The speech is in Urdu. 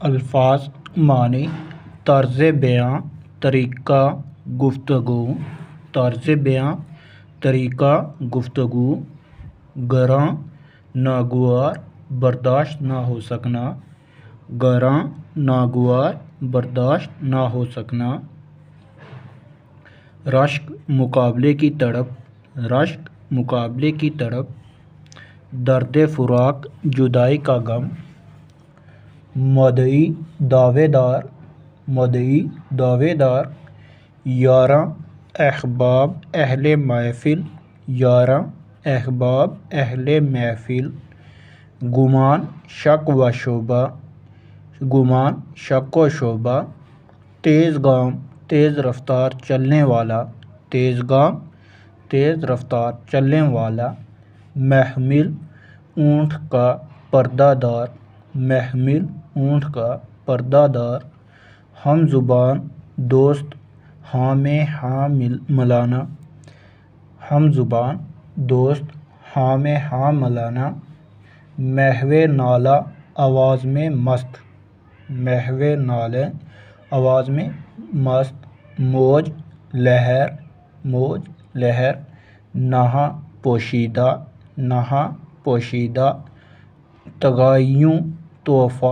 الفاظ، معنی، طرز بیاں، طریقہ گفتگو، طرز بیاں، طریقہ گفتگو، گراں، ناگوار، برداشت نہ ہو سکنا، گراں، ناگوار، برداشت نہ ہو سکنا، رشک، مقابلے کی تڑپ، رشک، مقابلے کی تڑپ، درد فراق، جدائی کا غم، مدعی، دعوے دار، مدعی، دعوے دار، یاراں، احباب، اہل محفل، یاراں، احباب، اہل محفل، گمان، شک و شبہ، گمان، شک و شبہ، تیز گام، تیز رفتار چلنے والا، تیز گام، تیز رفتار چلنے والا، محمل، اونٹ کا پردہ دار، محمل، اونٹ کا پردہ دار، ہم زبان، دوست، ہاں میں ہاں ملانا، ہم زبان، دوست، ہاں میں ہاں ملانا، محو نالہ، آواز میں مست، محو نالہ، آواز میں مست، موج، لہر، موج، لہر، نہاں، پوشیدہ، نہاں، پوشیدہ، تغایوں، طوفان۔